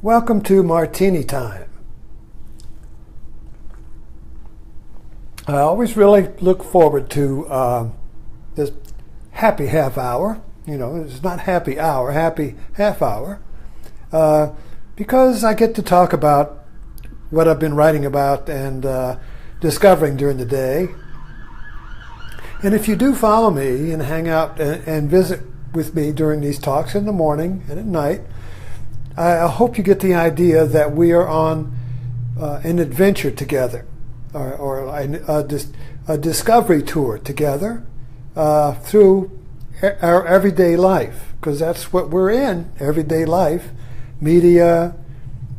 Welcome to Martini Time. I always really look forward to this happy half hour. You know, it's not happy hour, happy half hour. Because I get to talk about what I've been writing about and discovering during the day. And if you do follow me and hang out and visit with me during these talks in the morning and at night, I hope you get the idea that we are on an adventure together, or a discovery tour together through our everyday life, because that's what we're in, everyday life, media,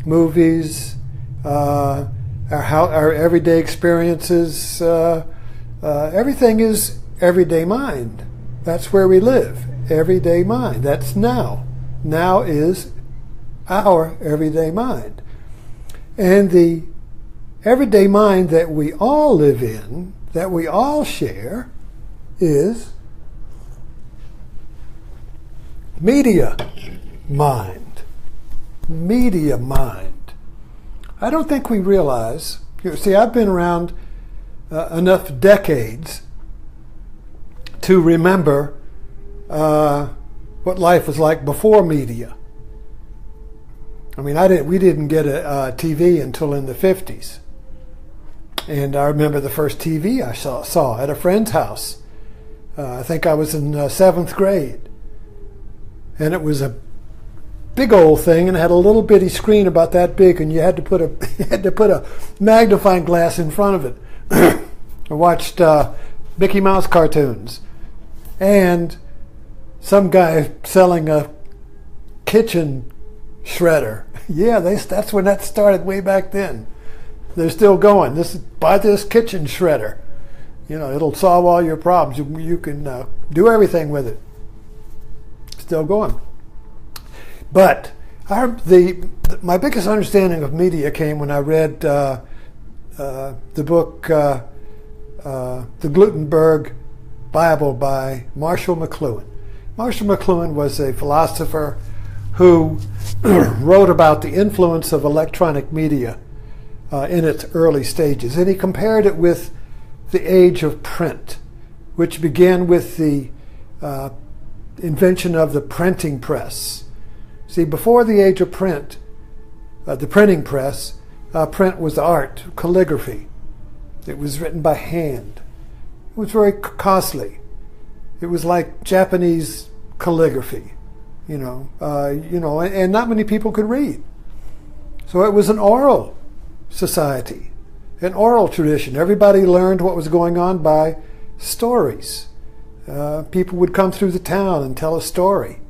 movies, our everyday experiences, everything is everyday mind. That's where we live, everyday mind. That's now. Now is our everyday mind. And the everyday mind that we all live in, that we all share, is media mind. Media mind. I don't think we realize, see, I've been around enough decades to remember what life was like before media. I mean, we didn't get a TV until in the 50s. And I remember the first TV I saw at a friend's house. I think I was in 7th grade. And it was a big old thing, and it had a little bitty screen about that big, and you had to put a magnifying glass in front of it. I watched Mickey Mouse cartoons. And some guy selling a kitchen shredder. Yeah, that's when that started, way back then. They're still going. Buy this kitchen shredder. You know, it'll solve all your problems. You can do everything with it. Still going. But my biggest understanding of media came when I read the book The Gutenberg Bible by Marshall McLuhan. Marshall McLuhan was a philosopher who wrote about the influence of electronic media in its early stages. And he compared it with the age of print, which began with the invention of the printing press. See, before the age of print, the printing press, print was art, calligraphy. It was written by hand. It was very costly. It was like Japanese calligraphy. And not many people could read. So it was an oral society, an oral tradition. Everybody learned what was going on by stories. People would come through the town and tell a story.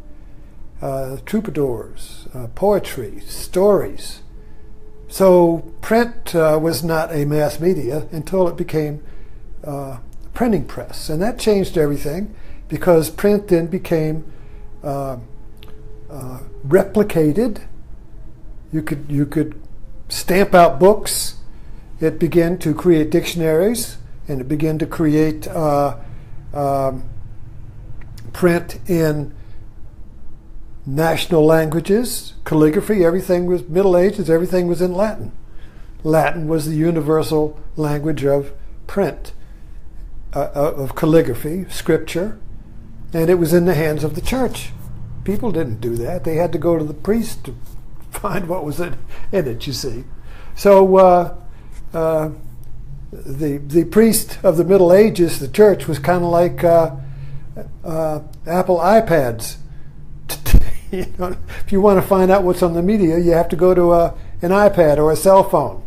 Troubadours, poetry, stories. So print was not a mass media until it became a printing press. And that changed everything, because print then became replicated. You could stamp out books. It began to create dictionaries, and it began to create print in national languages, calligraphy. Everything was Middle Ages. Everything was in Latin. Latin was the universal language of print, of calligraphy, scripture, and it was in the hands of the church. People didn't do that. They had to go to the priest to find what was in it, you see. So the priest of the Middle Ages, the church, was kind of like Apple iPads. If you want to find out what's on the media, you have to go to an iPad or a cell phone.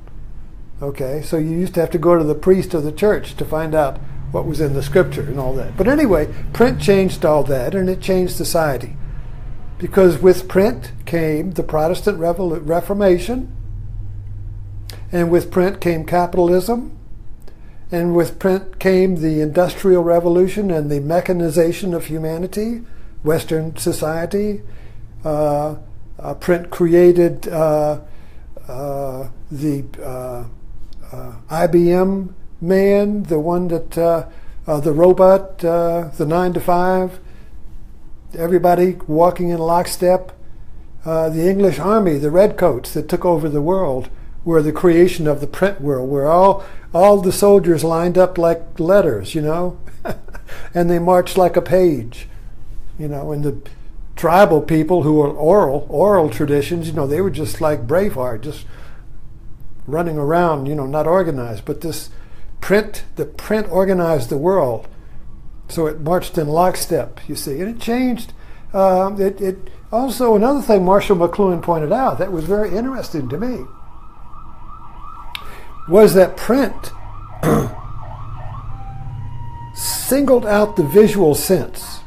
Okay, so you used to have to go to the priest of the church to find out what was in the scripture and all that. But anyway, print changed all that, and it changed society. Because with print came the Protestant Reformation, and with print came capitalism, and with print came the Industrial Revolution and the mechanization of humanity, Western society. Print created the IBM man, the one that, the robot, the 9 to 5, everybody walking in lockstep. the English army, the redcoats that took over the world, were the creation of the print world, where all the soldiers lined up like letters, and they marched like a page, and the tribal people who were oral traditions, they were just like Braveheart, just running around, not organized. But the print organized the world, so it marched in lockstep, you see, and it changed. It also, another thing Marshall McLuhan pointed out that was very interesting to me was that print singled out the visual sense.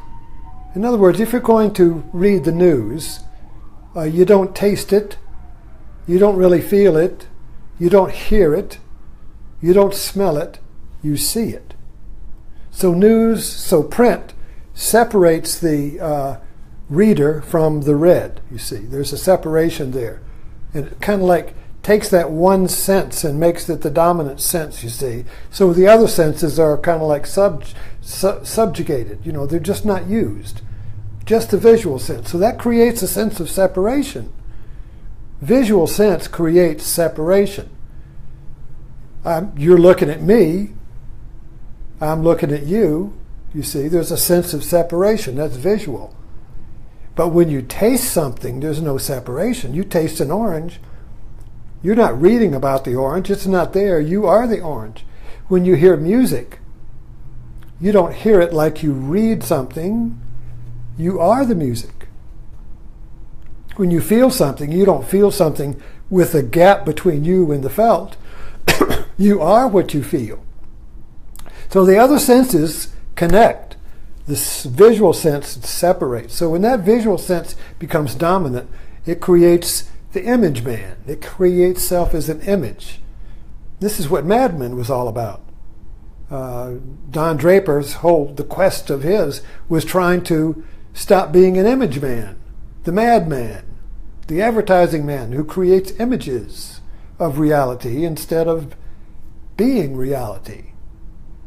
In other words, if you're going to read the news, you don't taste it, you don't really feel it, you don't hear it, you don't smell it, you see it. So print separates the reader from the read, you see. There's a separation there. And it kind of like takes that one sense and makes it the dominant sense, you see. So the other senses are kind of like subjugated, they're just not used. Just the visual sense. So that creates a sense of separation. Visual sense creates separation. You're looking at me, I'm looking at you, you see. There's a sense of separation, that's visual. But when you taste something, there's no separation. You taste an orange, you're not reading about the orange, it's not there, you are the orange. When you hear music, you don't hear it like you read something, you are the music. When you feel something, you don't feel something with a gap between you and the felt. You are what you feel. So the other senses connect. This visual sense separates. So when that visual sense becomes dominant, it creates the image man. It creates self as an image. This is what Mad Men was all about. Don Draper's the quest of his was trying to stop being an image man, the madman, the advertising man who creates images of reality instead of being reality,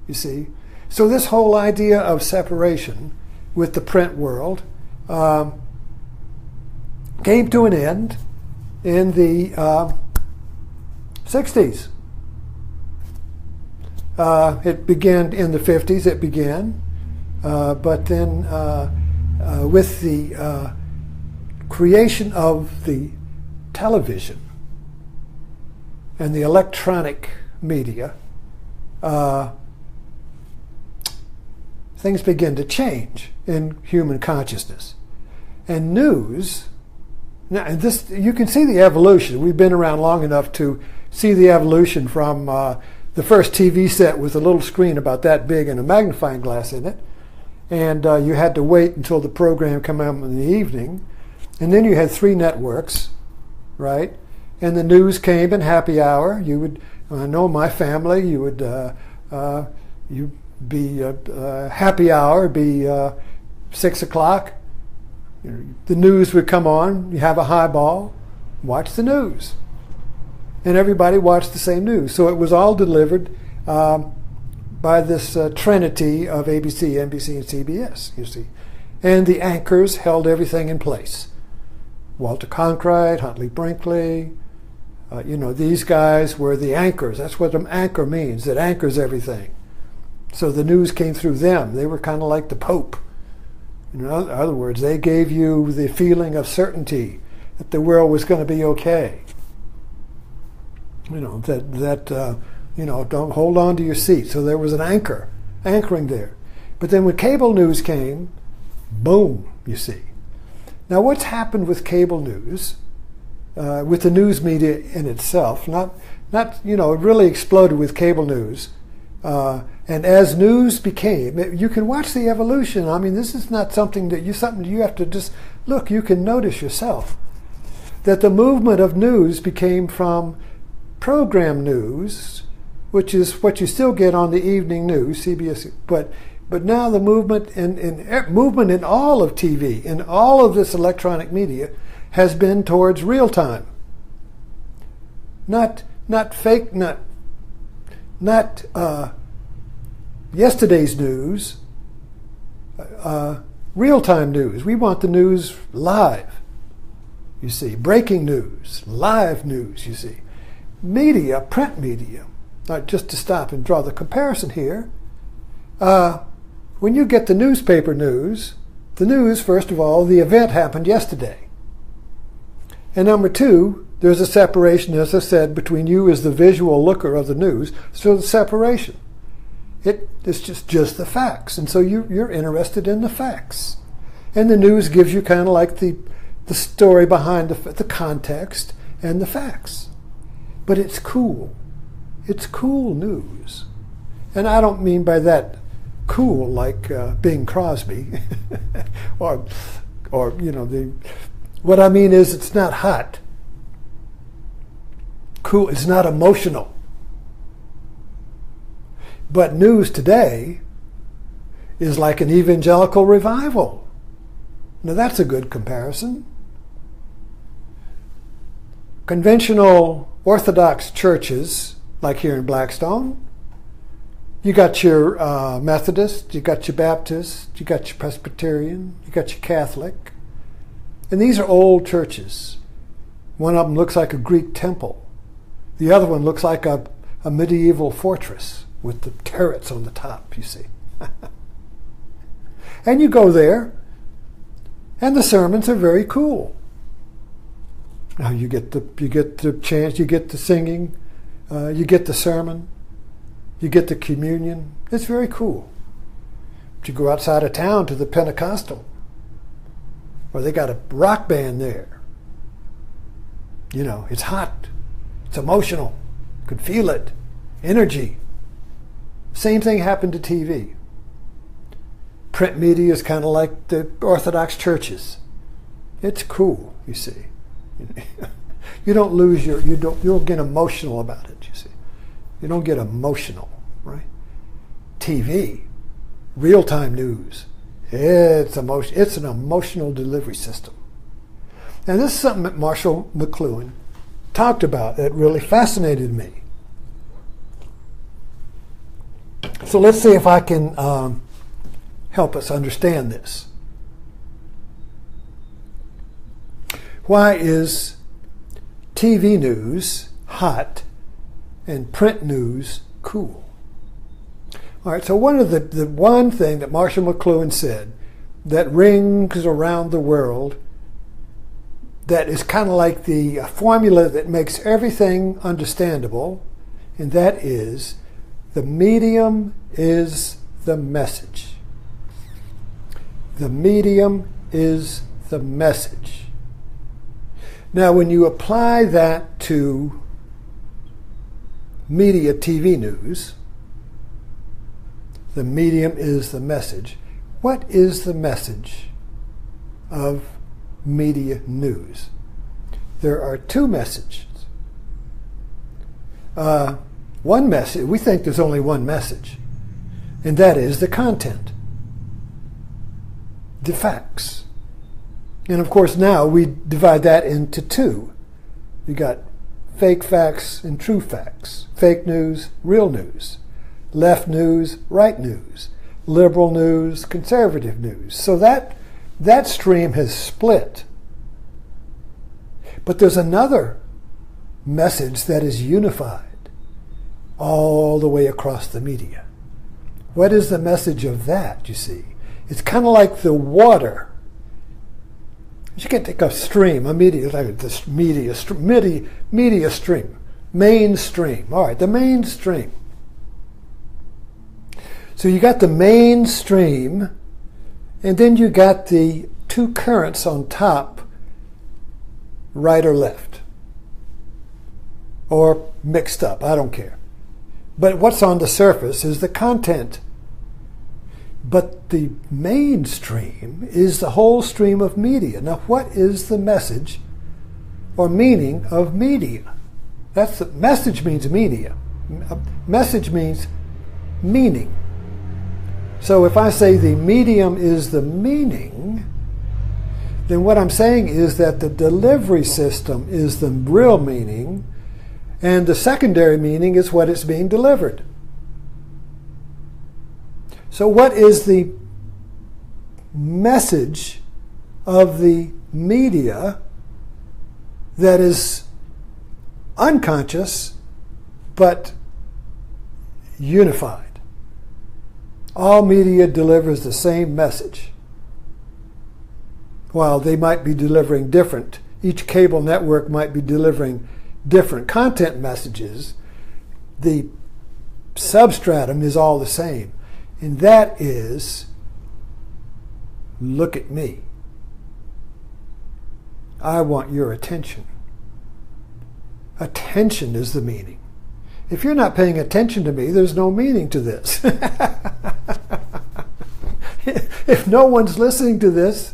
you see. So this whole idea of separation with the print world came to an end in the 60s. It began in the 50s, it began, but then with the creation of the television and the electronic media, things begin to change in human consciousness. And news, now and this, you can see the evolution. We've been around long enough to see the evolution from the first TV set with a little screen about that big and a magnifying glass in it. And you had to wait until the program came out in the evening. And then you had 3 networks, right? And the news came in happy hour. You would, I know my family, you would you be happy hour, be 6 o'clock. The news would come on, you have a highball, watch the news. And everybody watched the same news. So it was all delivered by this trinity of ABC, NBC, and CBS, you see. And the anchors held everything in place. Walter Cronkite, Huntley Brinkley, these guys were the anchors. That's what an anchor means, it anchors everything. So the news came through them. They were kind of like the Pope. In other words, they gave you the feeling of certainty that the world was going to be okay. Don't hold on to your seat. So there was an anchoring there. But then when cable news came, boom, you see. Now what's happened with cable news, with the news media in itself, it really exploded with cable news. And as news became, you can watch the evolution. I mean, this is not something that you have to just look. You can notice yourself that the movement of news became from program news, which is what you still get on the evening news, CBS. But now the movement in all of TV, in all of this electronic media, has been towards real time. Not fake, not yesterday's news, real-time news. We want the news live. you see. Breaking news, live news, you see. Media, print media. Just to stop and draw the comparison here. When you get the newspaper news, the news, first of all, the event happened yesterday. And number two, there's a separation, as I said, between you as the visual looker of the news. So the separation. It's just the facts. And so you're interested in the facts. And the news gives you kind of like the story behind the context and the facts. But it's cool. It's cool news. And I don't mean by that cool like Bing Crosby or what I mean is it's not hot. Cool, it's not emotional. But news today is like an evangelical revival. Now that's a good comparison. Conventional Orthodox churches, like here in Blackstone, you got your Methodist, you got your Baptist, you got your Presbyterian, you got your Catholic. And these are old churches. One of them looks like a Greek temple. The other one looks like a medieval fortress with the turrets on the top, you see. And you go there, and the sermons are very cool. Now you get the chant, you get the singing, you get the sermon, you get the communion. It's very cool. But you go outside of town to the Pentecostal, or they got a rock band there. You know, it's hot, it's emotional, you could feel it, energy. Same thing happened to TV. Print media is kind of like the Orthodox churches. It's cool, you see. You don't lose you don't get emotional about it, you see. You don't get emotional, right? TV, real-time news. It's an emotional delivery system. And this is something that Marshall McLuhan talked about that really fascinated me. So let's see if I can help us understand this. Why is TV news hot and print news cool? All right, so the one thing that Marshall McLuhan said that rings around the world, that is kind of like the formula that makes everything understandable, and that is the medium is the message. The medium is the message. Now, when you apply that to media, TV news, the medium is the message. What is the message of media news? There are two messages. One message, we think there's only one message, and that is the content, the facts. And of course now we divide that into two. You got fake facts and true facts. Fake news, real news. Left news, right news. Liberal news, conservative news. So that stream has split. But there's another message that is unified all the way across the media. What is the message of that, you see? It's kind of like the water. You can take a stream, a media, like this media stream, mainstream. All right, the mainstream. So you got the mainstream, and then you got the two currents on top, right or left, or mixed up, I don't care. But what's on the surface is the content. But the mainstream is the whole stream of media. Now, what is the message or meaning of media? That's the message means media. Message means meaning. So if I say the medium is the meaning, then what I'm saying is that the delivery system is the real meaning, and the secondary meaning is what is being delivered. So what is the message of the media that is unconscious but unified. All media delivers the same message. While they might be delivering different, each cable network might be delivering different content messages, the substratum is all the same. And that is, look at me. I want your attention. Attention is the meaning. If you're not paying attention to me, there's no meaning to this. If no one's listening to this,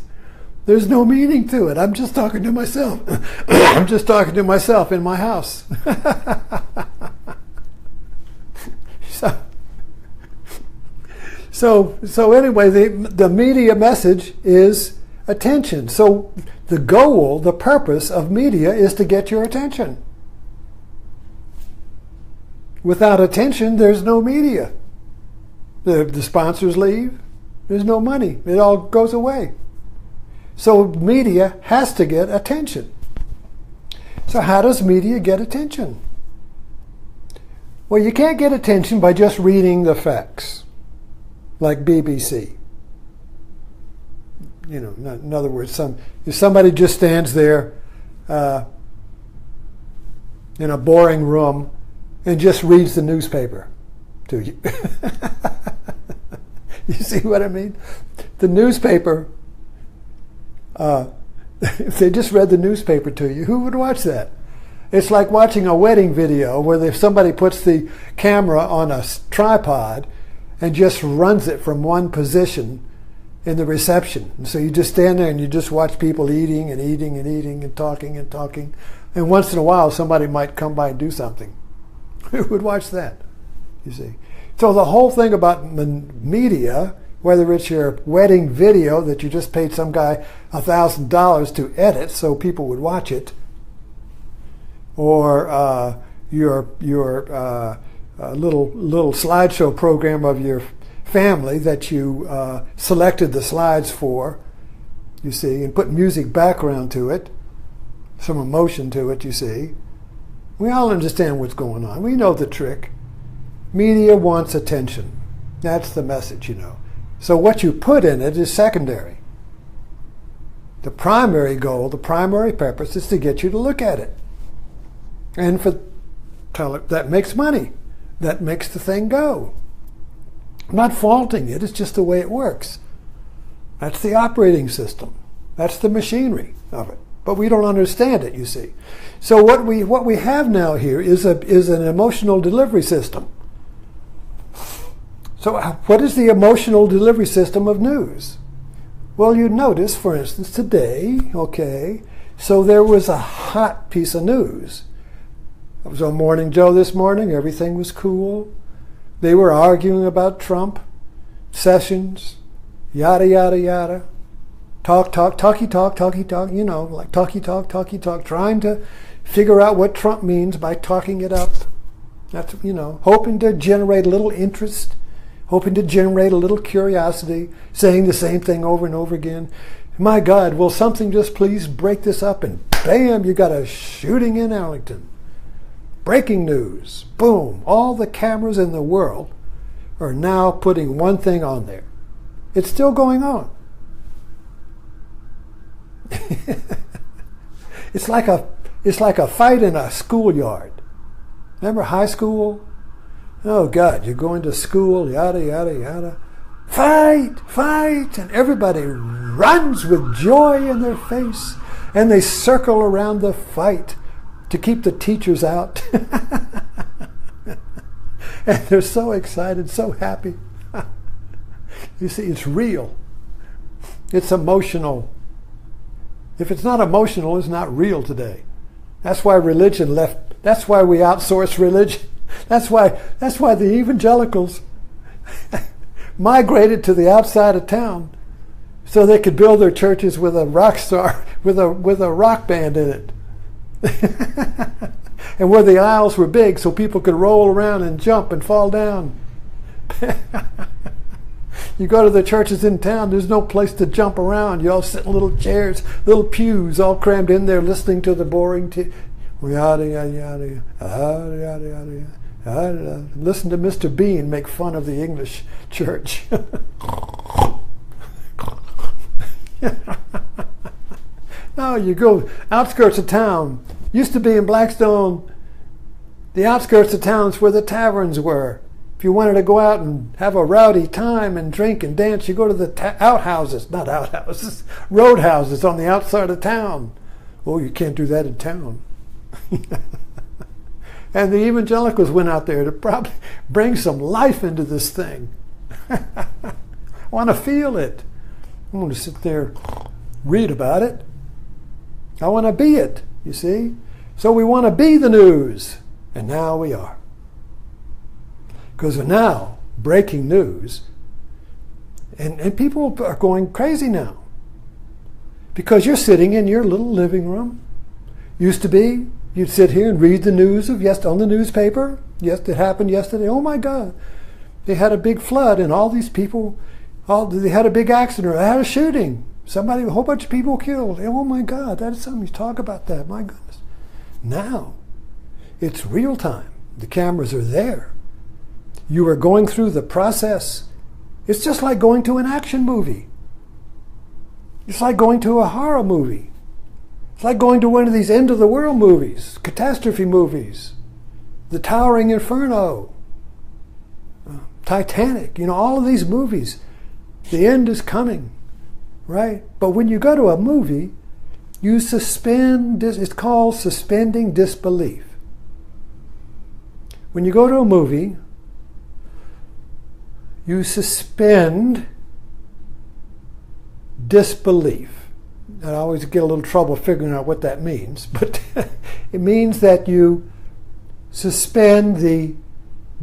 there's no meaning to it. I'm just talking to myself. I'm just talking to myself in my house. So anyway, the media message is attention. So the goal, the purpose of media is to get your attention. Without attention, there's no media. The sponsors leave. There's no money. It all goes away. So media has to get attention. So how does media get attention? Well, you can't get attention by just reading the facts, like BBC. You know, in other words, if somebody just stands there in a boring room and just reads the newspaper to you. You see what I mean? The newspaper, if they just read the newspaper to you, who would watch that? It's like watching a wedding video where if somebody puts the camera on a tripod and just runs it from one position in the reception. And so you just stand there and you just watch people eating and eating and eating and talking and talking. And once in a while somebody might come by and do something. Who would watch that? You see. So the whole thing about media, whether it's your wedding video that you just paid some guy $1,000 to edit so people would watch it, or your little slideshow program of your family that you selected the slides for, you see, and put music background to it, some emotion to it, you see. We all understand what's going on. We know the trick. Media wants attention. That's the message, you know. So what you put in it is secondary. The primary goal, the primary purpose is to get you to look at it. And that makes money. That makes the thing go. I'm not faulting it, it's just the way it works. That's the operating system. That's the machinery of it. But we don't understand it, you see. So what we have now here is an emotional delivery system. So what is the emotional delivery system of news? Well, you notice, for instance, today, okay, so there was a hot piece of news. I was on Morning Joe this morning. Everything was cool. They were arguing about Trump, Sessions, yada, yada, yada. Talky talk, you know, like talky talk, trying to figure out what Trump means by talking it up. That's, you know, hoping to generate a little interest, hoping to generate a little curiosity, saying the same thing over and over again. My God, will something just please break this up? And bam, you got a shooting in Arlington. Breaking news. Boom. All the cameras in the world are now putting one thing on there. It's still going on. It's like a fight in a schoolyard. Remember high school? Oh God, you're going to school, yada, yada, yada. Fight! And everybody runs with joy in their face, and they circle around the fight to keep the teachers out. And they're so excited, so happy. You see, it's real. It's emotional. If it's not emotional, it's not real today. That's why religion left. That's why we outsource religion. That's why the evangelicals migrated to the outside of town so they could build their churches with a rock star, with a rock band in it. And where the aisles were big so people could roll around and jump and fall down. You go to the churches in town, there's no place to jump around. You all sit in little chairs, little pews, all crammed in there listening to the boring yada, yada, yada, yada, yada, yada. Listen to Mr. Bean make fun of the English church. No, you go outskirts of town. Used to be in Blackstone, the outskirts of towns where the taverns were. If you wanted to go out and have a rowdy time and drink and dance, you go to the roadhouses on the outside of town. Oh, you can't do that in town. And the evangelicals went out there to probably bring some life into this thing. I want to feel it. I want to sit there, read about it. I want to be it, you see. So we want to be the news. And now we are. Because now, breaking news, and people are going crazy now. Because you're sitting in your little living room. Used to be, you'd sit here and read the news on the newspaper. Yes, it happened yesterday. Oh my God. They had a big flood and all these people, they had a big accident, or they had a shooting. A whole bunch of people killed. Oh my God, that is something you talk about that. My goodness. Now, it's real time. The cameras are there. You are going through the process. It's just like going to an action movie. It's like going to a horror movie. It's like going to one of these end of the world movies, catastrophe movies, The Towering Inferno, Titanic, all of these movies. The end is coming, right? But when you go to a movie, you suspend, it's called suspending disbelief. When you go to a movie, you suspend disbelief. I always get a little trouble figuring out what that means, but it means that you suspend the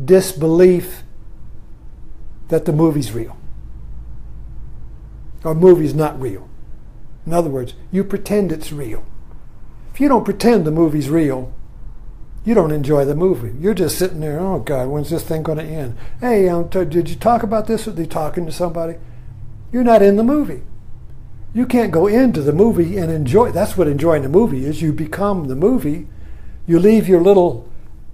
disbelief that the movie's real. Or movie's not real. In other words, you pretend it's real. If you don't pretend the movie's real, you don't enjoy the movie. You're just sitting there, oh God, when's this thing going to end? Hey, did you talk about this? Are they talking to somebody? You're not in the movie. You can't go into the movie and enjoy. That's what enjoying the movie is. You become the movie. You leave your little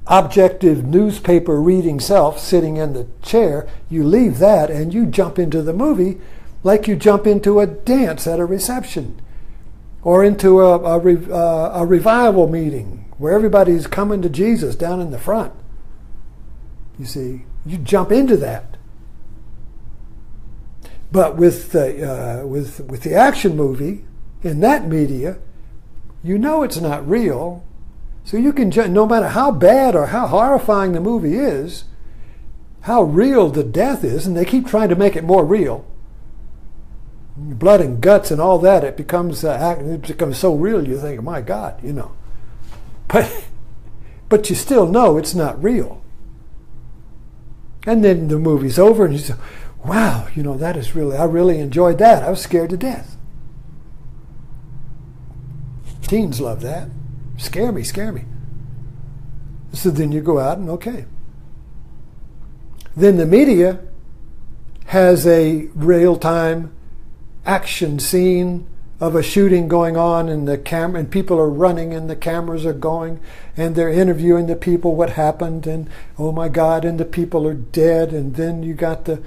objective newspaper reading self sitting in the chair. You leave that and you jump into the movie like you jump into a dance at a reception or into a revival meeting where everybody's coming to Jesus down in the front. You see, you jump into that. But with the action movie, in that media, you know it's not real. So you can, no matter how bad or how horrifying the movie is, how real the death is, and they keep trying to make it more real. Blood and guts and all that, it becomes so real you think, my God, But you still know it's not real. And then the movie's over and you say, wow, that is really, I really enjoyed that. I was scared to death. Teens love that. Scare me. So then you go out and okay. Then the media has a real-time action scene of a shooting going on and and people are running and the cameras are going and they're interviewing the people what happened and oh my God, and the people are dead, and then you got the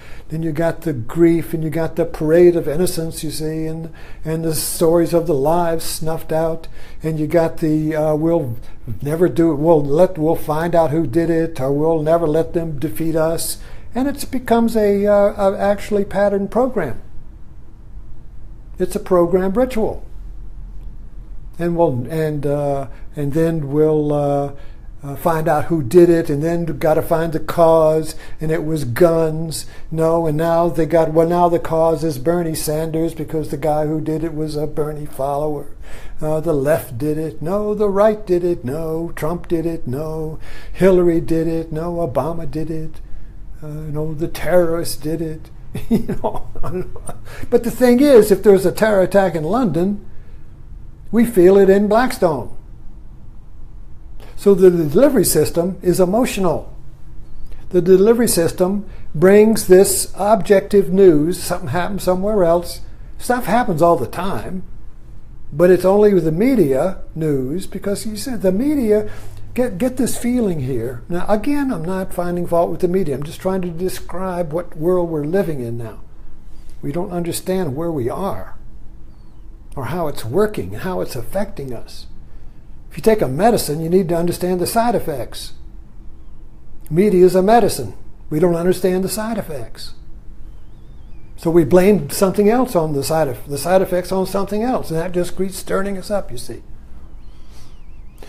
grief and you got the parade of innocence, you see, and the stories of the lives snuffed out, and you got the we'll we'll find out who did it, or we'll never let them defeat us, and it becomes a actually patterned program. It's a programmed ritual, and then we'll find out who did it, and then got to find the cause, and it was guns. No, and now now the cause is Bernie Sanders because the guy who did it was a Bernie follower. The left did it. No, the right did it. No, Trump did it. No, Hillary did it. No, Obama did it. The terrorists did it. But the thing is, if there's a terror attack in London, we feel it in Blackstone. So the delivery system is emotional. The delivery system brings this objective news. Something happened somewhere else. Stuff happens all the time, but it's only with the media news, because you said the media get this feeling here. Now, again, I'm not finding fault with the media. I'm just trying to describe what world we're living in now. We don't understand where we are or how it's working and how it's affecting us. If you take a medicine, you need to understand the side effects. Media is a medicine. We don't understand the side effects. So we blame something else on the side effects on something else, and that just keeps stirring us up, you see.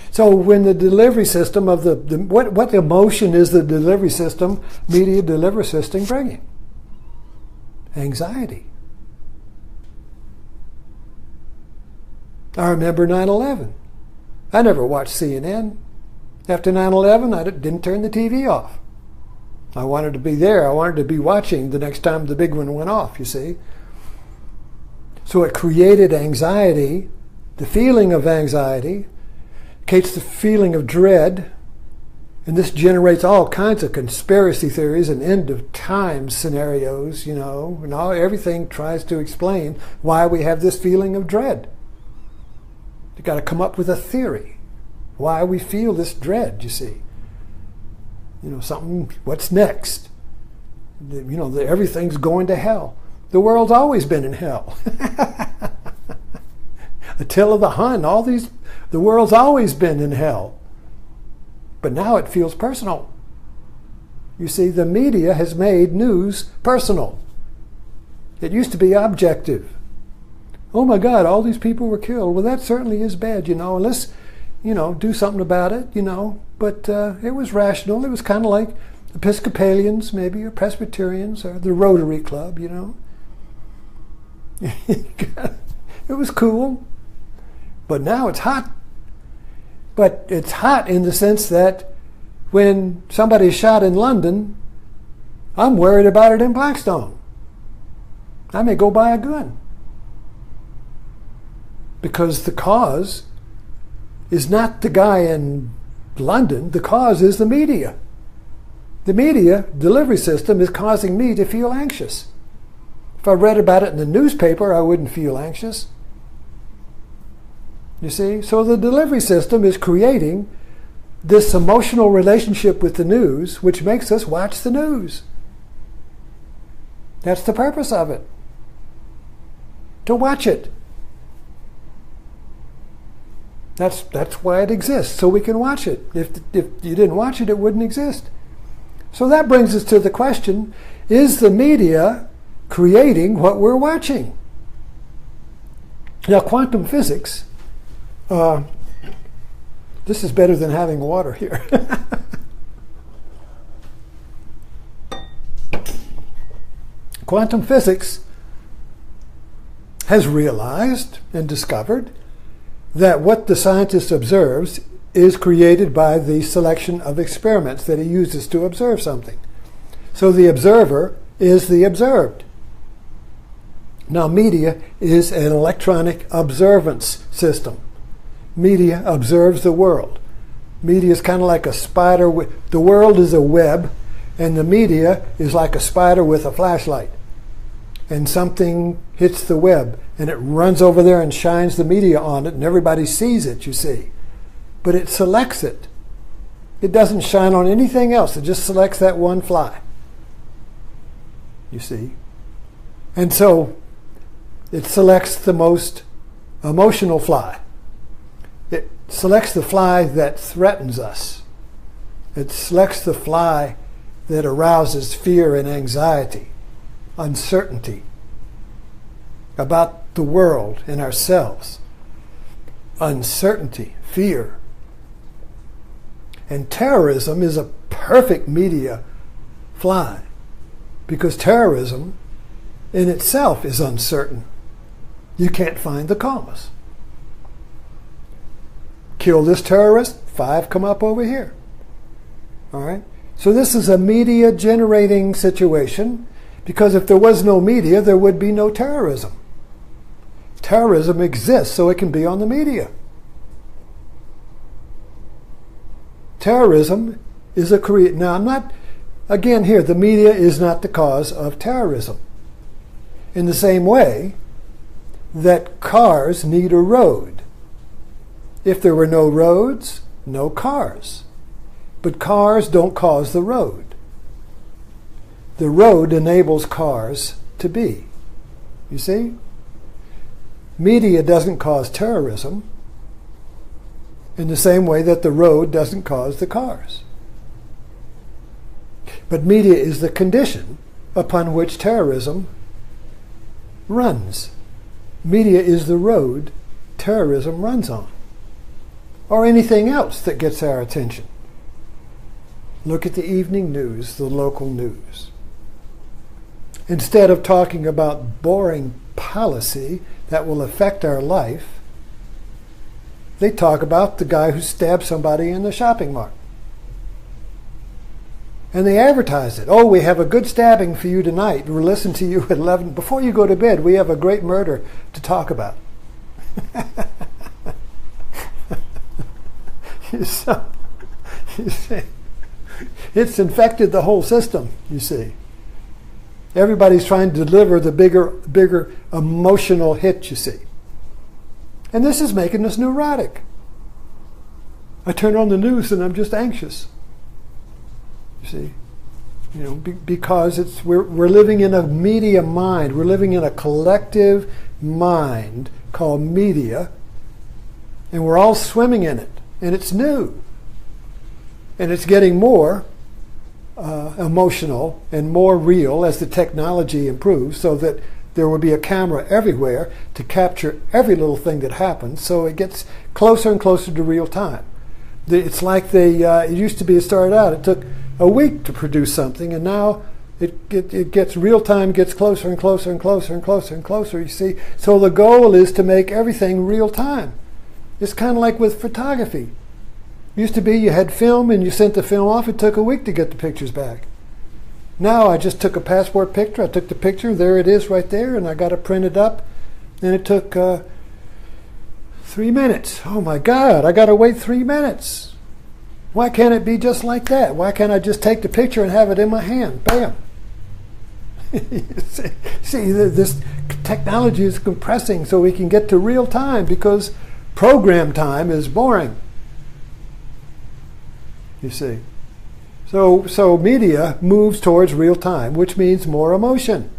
So when the delivery system of what emotion is the delivery system, media delivery system bringing? Anxiety. I remember 9/11. I never watched CNN. After 9/11, I didn't turn the TV off. I wanted to be there. I wanted to be watching the next time the big one went off, you see. So it created anxiety, the feeling of anxiety, creates the feeling of dread, and this generates all kinds of conspiracy theories and end of time scenarios, and everything tries to explain why we have this feeling of dread. You've got to come up with a theory why we feel this dread, you see. What's next? Everything's going to hell. The world's always been in hell. Attila the Hun, the world's always been in hell. But now it feels personal. You see, the media has made news personal. It used to be objective. Oh my God, all these people were killed. Well, that certainly is bad, let's, do something about it, But it was rational. It was kind of like Episcopalians, maybe, or Presbyterians, or the Rotary Club, It was cool. But now it's hot. But it's hot in the sense that when somebody's shot in London, I'm worried about it in Blackstone. I may go buy a gun. Because the cause is not the guy in London. The cause is the media. The media delivery system is causing me to feel anxious. If I read about it in the newspaper, I wouldn't feel anxious. You see? So the delivery system is creating this emotional relationship with the news, which makes us watch the news. That's the purpose of it. To watch it. That's why it exists, so we can watch it. If you didn't watch it, it wouldn't exist. So that brings us to the question, is the media creating what we're watching? Now, quantum physics, this is better than having water here. Quantum physics has realized and discovered that what the scientist observes is created by the selection of experiments that he uses to observe something. So the observer is the observed. Now, media is an electronic observance system. Media observes the world. Media is kind of like a spider. The world is a web, and the media is like a spider with a flashlight. And something hits the web, and it runs over there and shines the media on it, and everybody sees it, you see. But it selects it. It doesn't shine on anything else. It just selects that one fly, you see. And so it selects the most emotional fly. It selects the fly that threatens us. It selects the fly that arouses fear and anxiety, uncertainty about the world and ourselves. Uncertainty, fear. And terrorism is a perfect media fly, because terrorism in itself is uncertain. You can't find the cause. Kill this terrorist, 5 come up over here. All right? So this is a media generating situation, because if there was no media, there would be no terrorism. Terrorism exists so it can be on the media. Terrorism is a Now, I'm not again here, the media is not the cause of terrorism. In the same way that cars need a road. If there were no roads, no cars. But cars don't cause the road. The road enables cars to be. You see? Media doesn't cause terrorism in the same way that the road doesn't cause the cars. But media is the condition upon which terrorism runs. Media is the road terrorism runs on, or anything else that gets our attention. Look at the evening news, the local news. Instead of talking about boring policy that will affect our life, they talk about the guy who stabbed somebody in the shopping mart. And they advertise it. Oh, we have a good stabbing for you tonight. We'll listen to you at 11. Before you go to bed, we have a great murder to talk about. You see, it's infected the whole system, you see. Everybody's trying to deliver the bigger emotional hit, you see. And this is making us neurotic. I turn on the news and I'm just anxious. You see, because we're living in a media mind. We're living in a collective mind called media, and we're all swimming in it. And it's new, and it's getting more emotional and more real as the technology improves, so that there will be a camera everywhere to capture every little thing that happens. So it gets closer and closer to real time. It's like it used to be. It started out. It took a week to produce something, and now it gets real time, gets closer and closer and closer and closer and closer, you see. So the goal is to make everything real time. It's kind of like with photography. It used to be you had film and you sent the film off. It took a week to get the pictures back. Now I just took a passport picture. I took the picture. There it is right there, and I got it printed up. And it took 3 minutes. Oh my God, I got to wait 3 minutes. Why can't it be just like that? Why can't I just take the picture and have it in my hand? Bam. See, this technology is compressing so we can get to real time, because program time is boring. You see. So media moves towards real time, which means more emotion.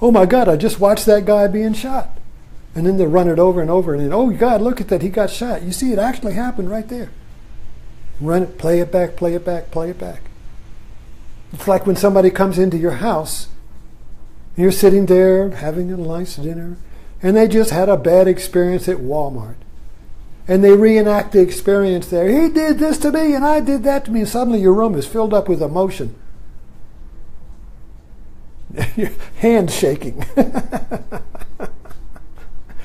Oh my God, I just watched that guy being shot. And then they run it over and over, and then, oh God, look at that, he got shot. You see, it actually happened right there. Run it, play it back, play it back, play it back. It's like when somebody comes into your house, and you're sitting there having a nice dinner, and they just had a bad experience at Walmart. And they reenact the experience there. He did this to me, and I did that to me. And suddenly your room is filled up with emotion. Your hands shaking.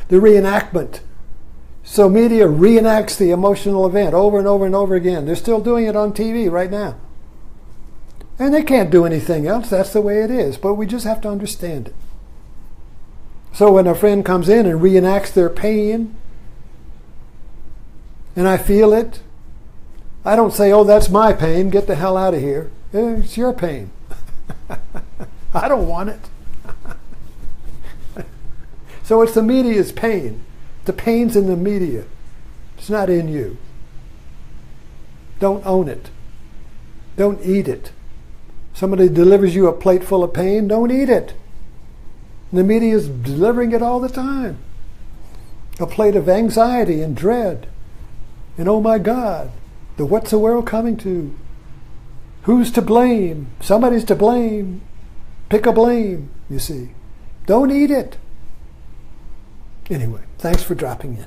The reenactment. So media reenacts the emotional event over and over and over again. They're still doing it on TV right now. And they can't do anything else. That's the way it is. But we just have to understand it. So when a friend comes in and reenacts their pain, and I feel it, I don't say, oh, that's my pain, get the hell out of here. It's your pain. I don't want it. So it's the media's pain. The pain's in the media. It's not in you. Don't own it. Don't eat it. Somebody delivers you a plate full of pain, don't eat it. The media is delivering it all the time. A plate of anxiety and dread. And oh my God, what's the world coming to? Who's to blame? Somebody's to blame. Pick a blame, you see. Don't eat it. Anyway, thanks for dropping in.